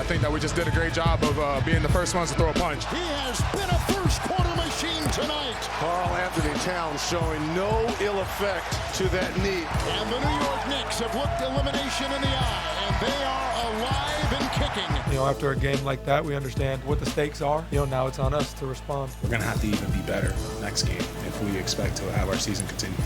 think that we just did a great job of being the first ones to throw a punch. He has been a first-quarter machine tonight. Karl-Anthony Towns showing no ill effect to that knee. And the New York Knicks have looked elimination in the eye, and they are alive and kicking. After a game like that, we understand what the stakes are. Now it's on us to respond. We're going to have to even be better next game if we expect to have our season continue.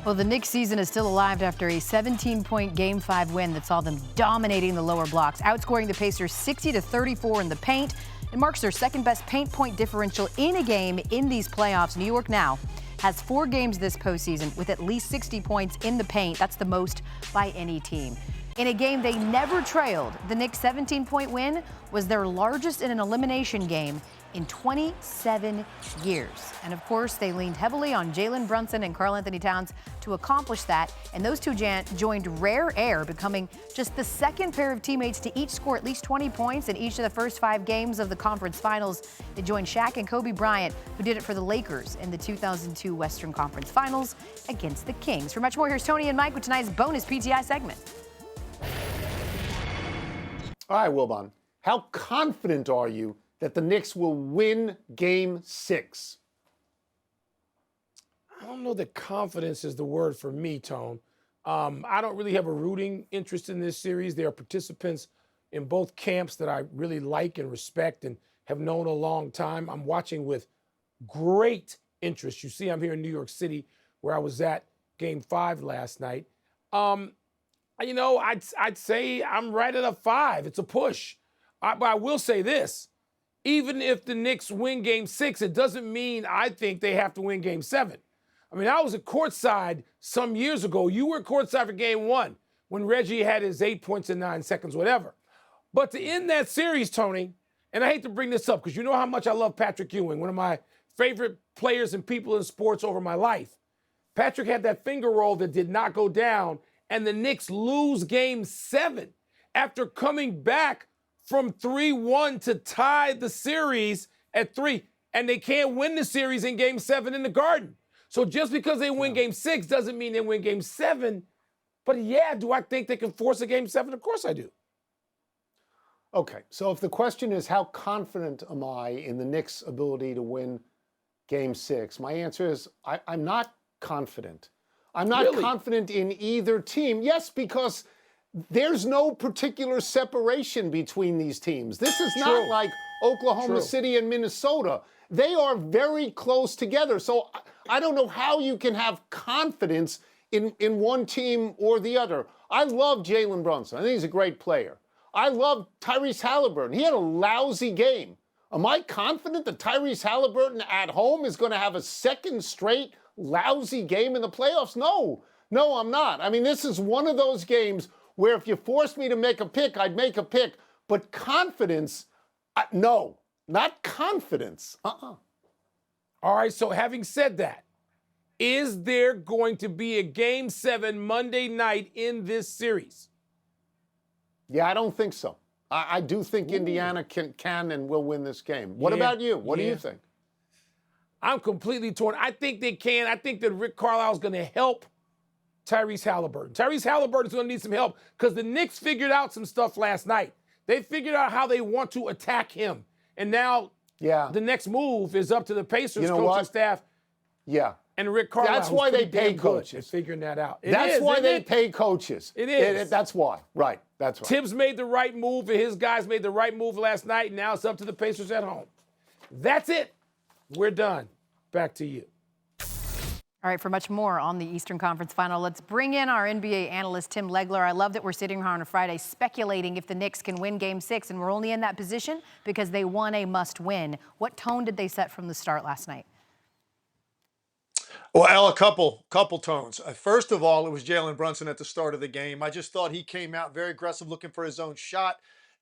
Well, the Knicks season is still alive after a 17-point Game 5 win that saw them dominating the lower blocks, outscoring the Pacers 60-34 in the paint. It marks their second-best paint point differential in a game in these playoffs. New York now has 4 games this postseason with at least 60 points in the paint. That's the most by any team. In a game they never trailed, the Knicks' 17-point win was their largest in an elimination game in 27 years. And of course, they leaned heavily on Jalen Brunson and Karl-Anthony Towns to accomplish that. And those two joined rare air, becoming just the second pair of teammates to each score at least 20 points in each of the first 5 games of the conference finals. They joined Shaq and Kobe Bryant, who did it for the Lakers in the 2002 Western Conference Finals against the Kings. For much more, here's Tony and Mike with tonight's bonus PTI segment. All right, Wilbon, how confident are you that the Knicks will win Game 6? I don't know that confidence is the word for me, Tone. I don't really have a rooting interest in this series. There are participants in both camps that I really like and respect and have known a long time. I'm watching with great interest. You see, I'm here in New York City, where I was at Game 5 last night. I'd say I'm right at a 5. It's a push. But I will say this. Even if the Knicks win Game 6, it doesn't mean I think they have to win Game 7. I mean, I was at courtside some years ago. You were courtside for Game 1 when Reggie had his 8 points in 9 seconds, whatever. But to end that series, Tony, and I hate to bring this up because you know how much I love Patrick Ewing, one of my favorite players and people in sports over my life. Patrick had that finger roll that did not go down, and the Knicks lose Game 7 after coming back from 3-1 to tie the series at 3, and they can't win the series in Game 7 in the Garden. So just because they win Game 6 doesn't mean they win Game 7. But yeah, do I think they can force a Game 7? Of course I do. Okay, so if the question is how confident am I in the Knicks' ability to win Game 6, my answer is I'm not confident. I'm not confident in either team. Yes, because there's no particular separation between these teams. This is not like Oklahoma City and Minnesota. They are very close together. So I don't know how you can have confidence in one team or the other. I love Jalen Brunson. I think he's a great player. I love Tyrese Haliburton. He had a lousy game. Am I confident that Tyrese Haliburton at home is going to have a second straight lousy game in the playoffs? No, I'm not. I mean, this is one of those games where if you forced me to make a pick, I'd make a pick. But confidence, no, not confidence. All right, so having said that, is there going to be a Game 7 Monday night in this series? Yeah, I don't think so. I do think Indiana can and will win this game. What about you? What do you think? I'm completely torn. I think they can. I think that Rick Carlisle is going to help Tyrese Haliburton. Tyrese Haliburton is going to need some help because the Knicks figured out some stuff last night. They figured out how they want to attack him. And now the next move is up to the Pacers coaching staff. Yeah. And Rick Carlisle. That's why they pay coaches. Figuring that out. That's why they pay coaches. It is. That's why. Right. That's right. Tibbs made the right move, and his guys made the right move last night, and now it's up to the Pacers at home. That's it. We're done. Back to you. All right, for much more on the Eastern Conference Final, let's bring in our NBA analyst, Tim Legler. I love that we're sitting here on a Friday speculating if the Knicks can win Game 6, and we're only in that position because they won a must-win. What tone did they set from the start last night? Well, a couple tones. First of all, it was Jalen Brunson at the start of the game. I just thought he came out very aggressive, looking for his own shot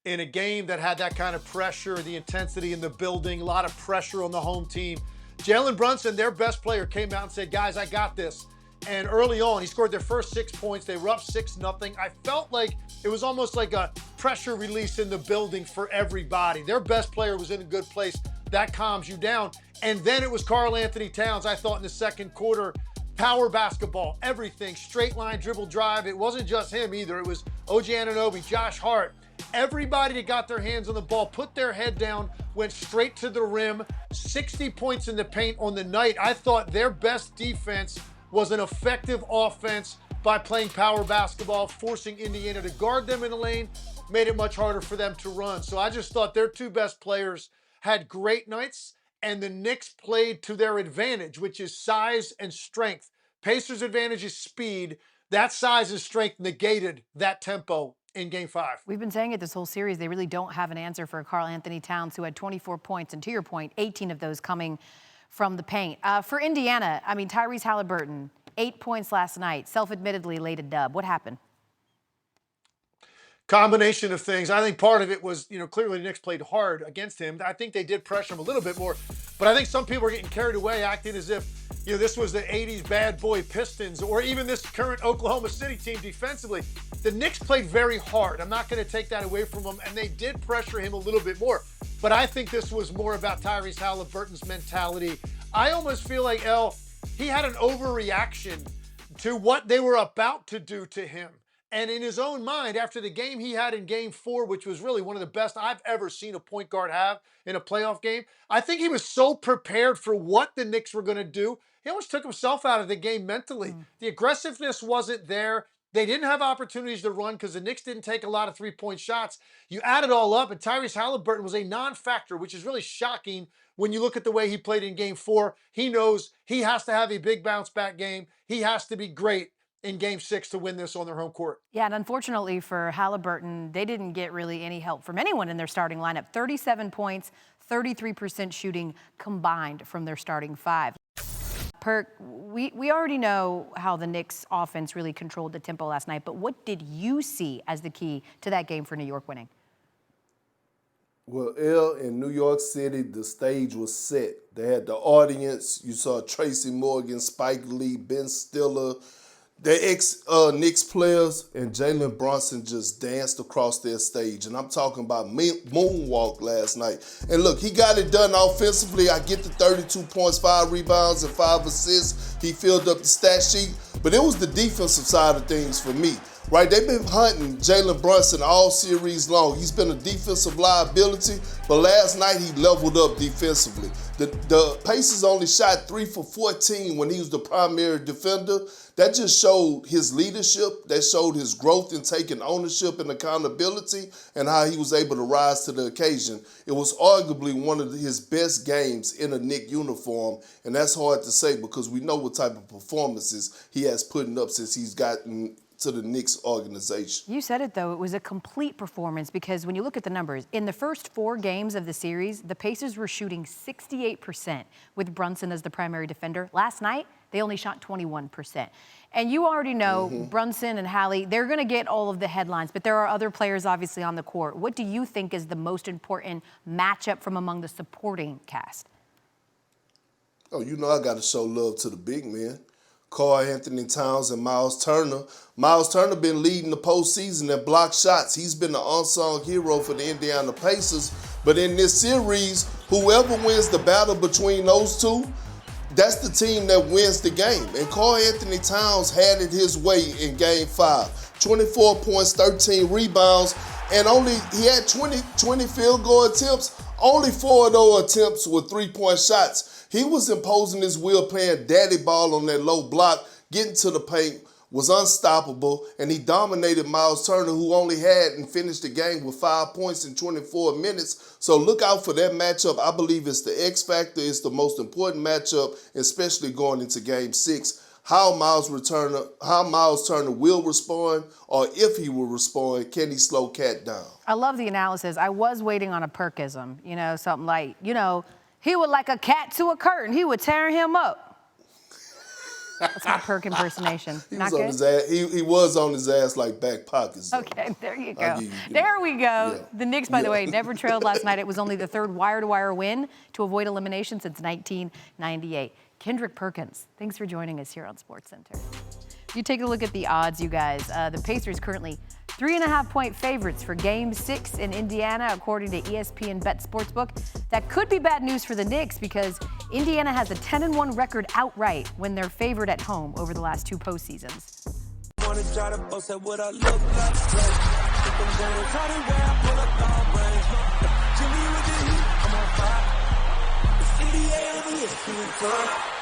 in a game that had that kind of pressure, the intensity in the building, a lot of pressure on the home team. Jalen Brunson, their best player, came out and said, guys, I got this. And early on, he scored their first 6 points. They were up 6-0. I felt like it was almost like a pressure release in the building for everybody. Their best player was in a good place. That calms you down. And then it was Karl-Anthony Towns, I thought, in the second quarter, power basketball, everything, straight line, dribble, drive. It wasn't just him either. It was OG Anunoby, Josh Hart. Everybody that got their hands on the ball, put their head down, went straight to the rim. 60 points in the paint on the night. I thought their best defense was an effective offense by playing power basketball, forcing Indiana to guard them in the lane, made it much harder for them to run. So I just thought their two best players had great nights, and the Knicks played to their advantage, which is size and strength. Pacers' advantage is speed. That size and strength negated that tempo in Game 5. We've been saying it this whole series. They really don't have an answer for Karl Anthony Towns, who had 24 points, and to your point, 18 of those coming from the paint. For Indiana, I mean, Tyrese Haliburton, 8 points last night, self-admittedly laid a dub. What happened? Combination of things. I think part of it was, clearly the Knicks played hard against him. I think they did pressure him a little bit more, but I think some people are getting carried away, acting as if, this was the 80s bad boy Pistons or even this current Oklahoma City team defensively. The Knicks played very hard. I'm not going to take that away from them, and they did pressure him a little bit more. But I think this was more about Tyrese Haliburton's mentality. I almost feel like, he had an overreaction to what they were about to do to him. And in his own mind, after the game he had in Game 4, which was really one of the best I've ever seen a point guard have in a playoff game, I think he was so prepared for what the Knicks were going to do, he almost took himself out of the game mentally. The aggressiveness wasn't there. They didn't have opportunities to run because the Knicks didn't take a lot of three-point shots. You add it all up, and Tyrese Haliburton was a non-factor, which is really shocking when you look at the way he played in Game 4. He knows he has to have a big bounce-back game. He has to be great in Game 6 to win this on their home court. Yeah, and unfortunately for Haliburton, they didn't get really any help from anyone in their starting lineup. 37 points, 33% shooting combined from their starting five. Perk, we already know how the Knicks offense really controlled the tempo last night, but what did you see as the key to that game for New York winning? Well, in New York City, the stage was set. They had the audience. You saw Tracy Morgan, Spike Lee, Ben Stiller, the ex-Knicks players, and Jalen Brunson just danced across their stage. And I'm talking about moonwalk last night. And look, he got it done offensively. I get the 32 points, 5 rebounds, and 5 assists. He filled up the stat sheet. But it was the defensive side of things for me. Right, they've been hunting Jalen Brunson all series long. He's been a defensive liability, but last night he leveled up defensively. The Pacers only shot 3 for 14 when he was the primary defender. That just showed his leadership. That showed his growth in taking ownership and accountability and how he was able to rise to the occasion. It was arguably one of his best games in a Knick uniform, and that's hard to say because we know what type of performances he has putting up since he's gotten to the Knicks organization. You said it, though. It was a complete performance because when you look at the numbers, in the first 4 games of the series, the Pacers were shooting 68% with Brunson as the primary defender. Last night, they only shot 21%. And you already know Brunson and Hallie, they're going to get all of the headlines, but there are other players obviously on the court. What do you think is the most important matchup from among the supporting cast? Oh, I got to show love to the big men. Karl Anthony Towns and Miles Turner. Miles Turner been leading the postseason in block shots. He's been the unsung hero for the Indiana Pacers. But in this series, whoever wins the battle between those two, that's the team that wins the game. And Karl Anthony Towns had it his way in Game 5. 24 points, 13 rebounds, and he had 20 field goal attempts. Only 4 of those attempts were 3-point shots. He was imposing his will, playing daddy ball on that low block, getting to the paint, was unstoppable, and he dominated Miles Turner, who only had and finished the game with 5 points in 24 minutes. So look out for that matchup. I believe it's the X factor. It's the most important matchup, especially going into Game 6. How Miles Turner will respond, or if he will respond, can he slow Cat down? I love the analysis. I was waiting on a Perkism, something like, he would like a cat to a curtain. He would tear him up. That's my Perk impersonation. Not good? He was on his ass like back pockets. Though. Okay, there you go. There we go. Yeah. The Knicks, by the way, never trailed last night. It was only the 3rd wire-to-wire win to avoid elimination since 1998. Kendrick Perkins, thanks for joining us here on SportsCenter. You take a look at the odds, you guys. The Pacers currently 3.5-point favorites for Game 6 in Indiana, according to ESPN Bet Sportsbook. That could be bad news for the Knicks because Indiana has a 10-1 record outright when they're favored at home over the last 2 postseasons. NBA